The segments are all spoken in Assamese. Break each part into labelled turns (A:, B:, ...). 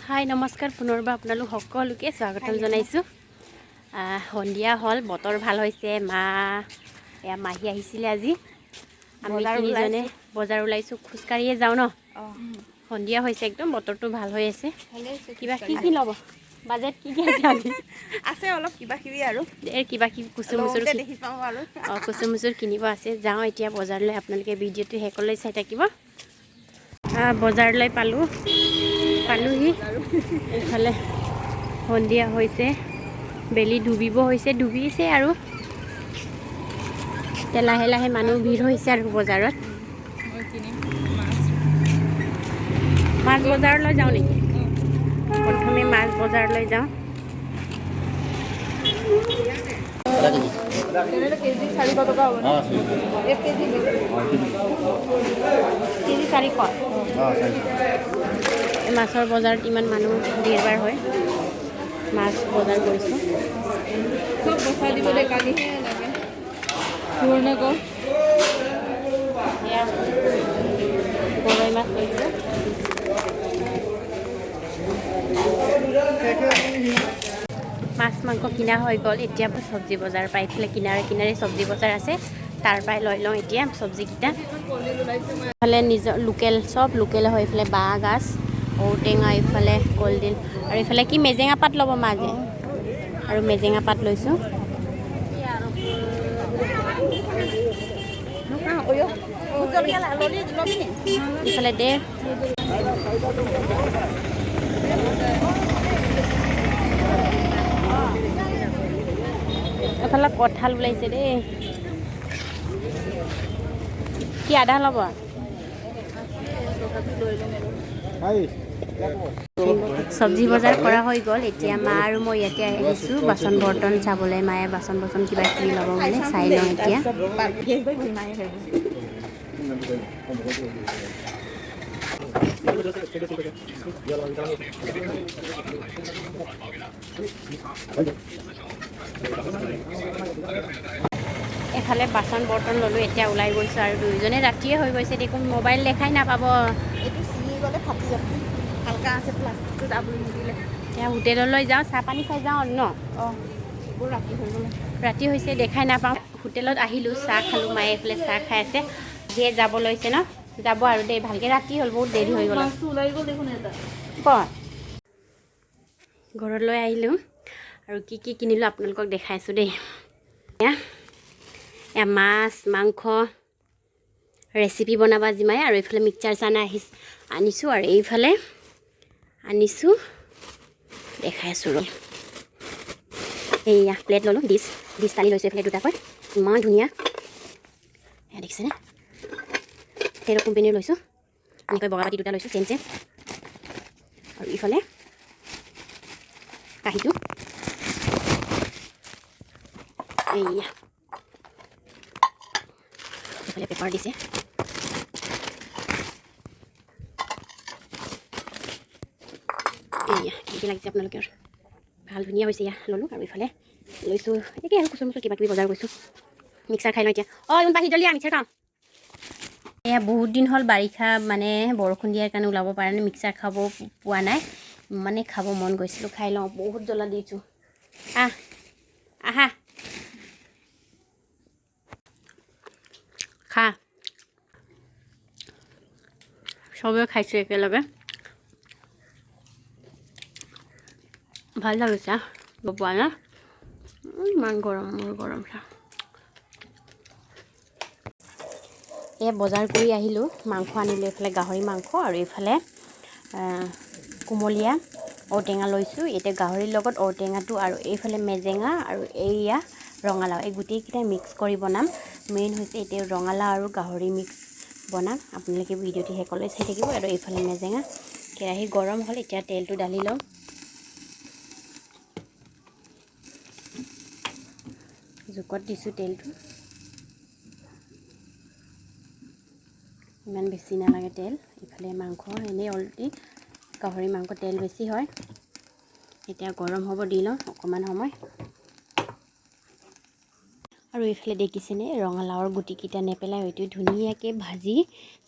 A: হাই নমস্কাৰ পুনৰবাৰ আপোনালোক সকলোকে স্বাগতম জনাইছোঁ। সন্ধিয়া হ'ল, বতৰ ভাল হৈছে। মাহী আহিছিলে আজি। আমি তিনিজনে বজাৰ ওলাইছোঁ, খোজকাঢ়িয়ে যাওঁ ন। সন্ধিয়া হৈছে, একদম বতৰটো ভাল হৈ আছে। কিবা কি ল'ব বাজেট কি আছে আজি?
B: আছে অলপ কিবা কিবি আৰু
A: কিবা কিবি কুচুমুচুৰ কিনিব আছে। যাওঁ এতিয়া বজাৰলৈ, আপোনালোকে ভিডিঅ'টো শেষলৈ চাই থাকিব। বজাৰলৈ পালোহি। এইফালে সন্ধিয়া হৈছে, বেলি ডুবিছে আৰু এতিয়া লাহে লাহে মানুহ ভিৰ হৈছে আৰু বজাৰত। মাছ বজাৰলৈ যাওঁ নেকি? প্ৰথমে মাছ বজাৰলৈ যাওঁ।
B: কেজি 400 টকা হ'ব ন? 1 কেজি
A: কেজি 400। মাছৰ বজাৰত ইমান মানুহ ভিৰবাৰ হয়। মাছ বজাৰ কৰিছোঁ।
B: চব বচাই দিবলৈ কালিহে লাগে। পুৰণা ক
A: এয়া গৰৈ মাছ লৈছোঁ। মাছ মাংস কিনা হৈ গ'ল। এতিয়া চব্জি বজাৰ পাই এইফালে কিনাৰে চব্জি বজাৰ আছে, তাৰ পৰাই লৈ লওঁ এতিয়া চব্জিকেইটা। এইফালে নিজৰ চব লোকেল হয়। এইফালে বাঁহ গাজ, ঔটেঙা, এইফালে কলডিল, আৰু এইফালে কি মেজেঙা পাত ল'ব মাজে, আৰু মেজেঙা পাত লৈছোঁ। এইফালে এফালে কঁঠাল ওলাইছে দেই। কি আধা ল'ব? চব্জি বজাৰ কৰা হৈ গ'ল। এতিয়া মা আৰু মই ইয়াতে আহিছোঁ বাচন বৰ্তন চাবলৈ। মায়ে বাচন কিবা কিবি ল'ব বোলে, চাই লওঁ এতিয়া। এফালে বাচন বৰ্তন ল'লোঁ, এতিয়া ওলাই গৈছোঁ আৰু দুয়োজনে। ৰাতিয়ে হৈ গৈছে দেখোন, মোবাইল দেখাই নাপাব।
B: এইটো ছিঙি গ'লে ফাটি যাব। হালকা আছে প্লাষ্টিকটো দাবুল নিদিলে।
A: এতিয়া হোটেললৈ যাওঁ, চাহ পানী খাই যাওঁ আৰু ন।
B: বৰ ৰাতি হৈ গ'ল।
A: ৰাতি হৈছে, দেখাই নাপাওঁ। হোটেলত আহিলোঁ, চাহ খালোঁ। মায়ে এইফালে চাহ খাই আছে। সিয়ে যাব লৈছে ন, যাব আৰু দেই ভালকৈ। ৰাতি হ'ল, বহুত দেৰি হৈ গ'ল। ঘৰলৈ আহিলোঁ আৰু কি কিনিলোঁ আপোনালোকক দেখাইছোঁ দেই। এয়া মাছ মাংস ৰেচিপি বনাবা জিমাই, আৰু এইফালে মিক্সাৰ চানা আনিছোঁ, আৰু এইফালে আনিছোঁ দেখাই আছোঁ ৰ। এইয়া প্লেট ল'লোঁ, ডিছ টানি লৈছোঁ এইফালে দুটাকৈ, ইমান ধুনীয়া। এয়া দেখিছেনে? তেৰ কোম্পানীৰ লৈছোঁ। এনেকৈ বগা বাতি দুটা লৈছোঁ, চেম আৰু ইফালে কাঁহীটো এইয়া এইফালে পেপাৰ দিছে। এইয়া কি লাগিছে আপোনালোকৰ? ভাল ধুনীয়া হৈছে। এয়া ল'লোঁ, আৰু ইফালে লৈছোঁ একে আৰু কুচুমুচুৰ কিবা কিবি বজাৰ কৰিছোঁ। মিক্সাৰ খাই লওঁ এতিয়া। ইমান পাহি জলদি মিক্সাৰ খাওঁ। এয়া বহুত দিন হ'ল বাৰিষা, মানে বৰষুণ দিয়াৰ কাৰণে ওলাব পৰা নাই, মিক্সাৰ খাব পোৱা নাই। মানে খাব মন গৈছিলোঁ, খাই লওঁ। বহুত জ্বলা দিছোঁ। আহা খা। চবে খাইছোঁ একেলগে, ভাল লাগিছে। পোৱা না ইমান গৰম, মোৰ গৰম চা। এয়া বজাৰ কৰি আহিলোঁ, মাংস আনিলোঁ। এইফালে গাহৰি মাংস, আৰু এইফালে কোমলীয়া ঔটেঙা লৈছোঁ। এতিয়া গাহৰিৰ লগত ঔটেঙাটো, আৰু এইফালে মেজেঙা, আৰু এইয়া ৰঙালাও, এই গোটেইকেইটা মিক্স কৰি বনাম। মেইন হৈছে এতিয়া ৰঙালাও আৰু গাহৰি মিক্স বনাম। আপোনালোকে ভিডিঅ'টো শেষলৈ চাই থাকিব। আৰু এইফালে মেজেঙা। কেৰাহী গৰম হ'ল, এতিয়া তেলটো ঢালি লওঁ। জোখত দিছোঁ তেলটো, ইমান বেছি নালাগে তেল। ইফালে মাংস এনেই অলৰেডি গাহৰি মাংস তেল বেছি হয়। এতিয়া গৰম হ'ব দি লওঁ অকণমান সময়। আৰু এইফালে দেখিছেনে, ৰঙালাওৰ গুটিকেইটা নেপেলাই হয়তো ধুনীয়াকৈ ভাজি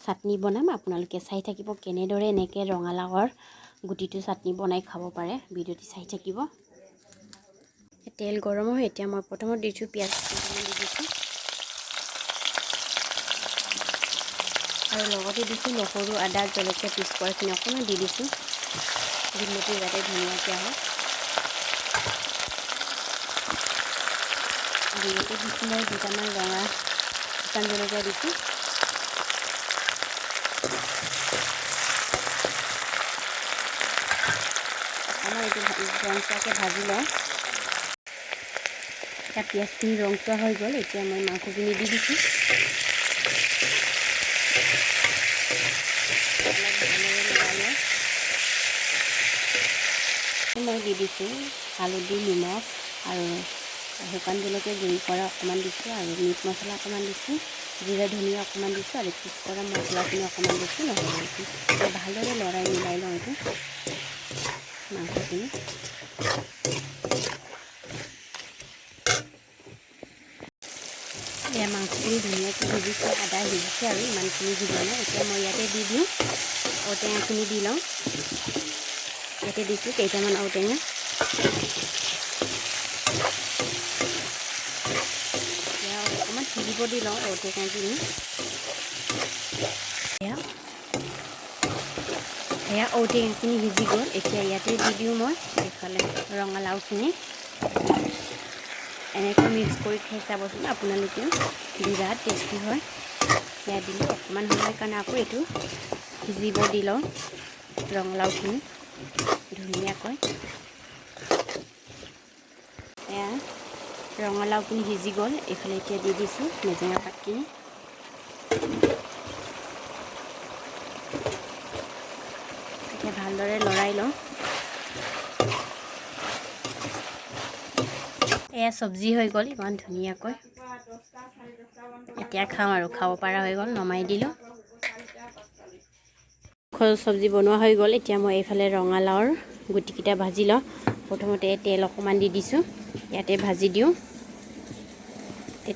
A: চাটনি বনাম। আপোনালোকে চাই থাকিব কেনেদৰে এনেকৈ ৰঙালাওৰ গুটিটো চাটনি বনাই খাব পাৰে। ভিডিঅ'টি চাই থাকিব। তেল গৰম হয়। এতিয়া মই প্ৰথমত দিছোঁ পিঁয়াজ দি দিছোঁ আৰু লগতে দিছোঁ নহৰু, আদা, জলকীয়া পিচ কৰাখিনি অকণমান দি দিছোঁ। গোন্ধটো যাতে ধুনীয়াকৈ আহে। আৰু ইয়াতে দিছোঁ মই দুটামান ৰঙা শুকান জলকীয়া দিছোঁ। অকণমান এইটো ৰংচুৱাকৈ ভাজি লওঁ। এতিয়া পিঁয়াজখিনি ৰংচুৱা হৈ গ'ল। এতিয়া মই মাংসখিনি দি দিছোঁ। মই দি দিছোঁ হালধি, নিমখ আৰু শুকান জলকীয়া গুড়ি কৰা অকণমান দিছোঁ আৰু মিট মছলা অকণমান দিছোঁ, জিৰা ধনিয়া অকণমান দিছোঁ আৰু পিচ কৰা মছলাখিনি অকণমান দিছোঁ। নহৰু ভালদৰে লৰাই মিলাই লওঁ এইটো মাংসখিনি। এয়া মাংসখিনি ধুনীয়াকৈ সিজিছে, আদা সিজিছে আৰু ইমানখিনি সিজোৱা নাই। এতিয়া মই ইয়াতে দি দিওঁ ঔটেঙাখিনি দি লওঁ। ইয়াতে দিছোঁ কেইটামান ঔটেঙা। এতিয়া অকণমান সিজিব দি লওঁ ঔটেঙাখিনি। এয়া ঔটেঙাখিনি সিজি গ'ল। এতিয়া ইয়াতে দি দিওঁ মই এইফালে ৰঙালাওখিনি। এনেকৈ মিক্স কৰি খাই চাবচোন, আপোনালোকেও বিৰাট টেষ্টি হয়। ইয়াত দিলোঁ অকণমান সময় কাৰণে আকৌ এইটো সিজিব দি লওঁ ৰঙালাওখিনি ধুনীয়াকৈ। এয়া ৰঙালাওখিনি সিজি গ'ল। এইফালে এতিয়া দি দিছোঁ মেজেঙা পাতখিনি। এতিয়া ভালদৰে লৰাই লওঁ। এয়া চব্জি হৈ গ'ল ইমান ধুনীয়াকৈ। এতিয়া খাওঁ আৰু খাব পৰা হৈ গ'ল। নমাই দিলোঁ। চব্জি বনোৱা হৈ গ'ল। এতিয়া মই এইফালে ৰঙালাওৰ গুটিকেইটা ভাজি লওঁ। প্ৰথমতে তেল অকণমান দি দিছোঁ। ইয়াতে ভাজি দিওঁ।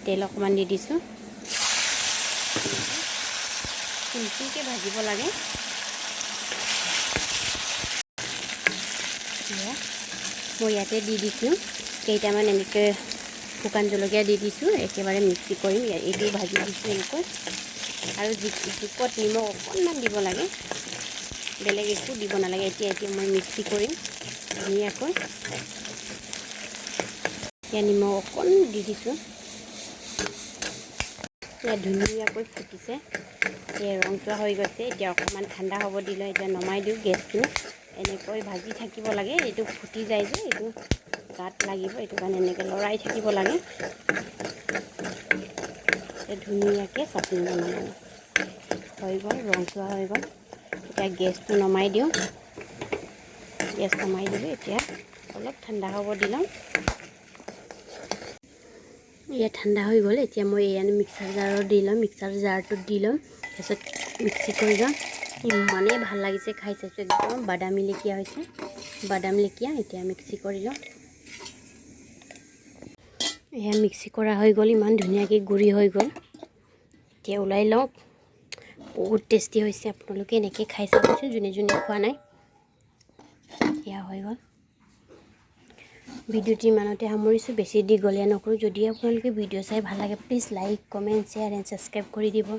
A: তেল অকণমান দি দিছোঁ। চিম্পুলকৈ ভাজিব লাগে। মই ইয়াতে দি দিছোঁ কেইটামান এনেকৈ শুকান জলকীয়া দি দিছোঁ। একেবাৰে মিক্সি কৰিম। এইটো ভাজি দিছোঁ এনেকৈ। আৰু জোখত নিমখ অকণমান দিব লাগে, বেলেগ একো দিব নালাগে। এতিয়া মই মিক্সি কৰিম ধুনীয়াকৈ। এতিয়া নিমখ অকণমান দি দিছোঁ। এতিয়া ধুনীয়াকৈ ফুটিছে। এতিয়া ৰংচুৱা হৈ গৈছে। এতিয়া অকণমান ঠাণ্ডা হ'ব দিলে এতিয়া নমাই দিওঁ গেছটো। এনেকৈ ভাজি থাকিব লাগে। এইটো ফুটি যায় যে এইটো গাত লাগিব, এইটো কাৰণে এনেকৈ লৰাই থাকিব লাগে। ধুনীয়াকৈ চাটনি বনাব হৈ গ'ল, ৰংচুৱা হৈ গ'ল। এতিয়া গেছটো নমাই দিওঁ। গেছ নমাই দিলোঁ। এতিয়া অলপ ঠাণ্ডা হ'ব দি লওঁ। এয়া ঠাণ্ডা হৈ গ'ল। এতিয়া মই এয়া মিক্সাৰ জাৰত দি ল'ম। মিক্সাৰ জাৰটোত দি ল'ম। তাৰপিছত মিক্সি কৰি ল'ম। ইমানেই ভাল লাগিছে খাই চাইছোঁ, একদম বাদামী লেখীয়া হৈছে, বাদাম লেখীয়া। এতিয়া মিক্সি কৰি লওঁ। এয়া মিক্সি কৰা হৈ গ'ল। ইমান ধুনীয়াকৈ গুড়ি হৈ গ'ল। এতিয়া ওলাই লওঁ। বহুত টেষ্টি হৈছে। আপোনালোকে এনেকৈ খাই চাবচোন যোনে যোনে খোৱা নাই। এয়া হৈ গ'ল। ভিডিঅ'টি ইমানতে সামৰিছোঁ। বেছি দীঘলীয়া নকৰোঁ। যদি আপোনালোকে ভিডিঅ' চাই ভাল লাগে please like, comment, share and subscribe কৰি দিব।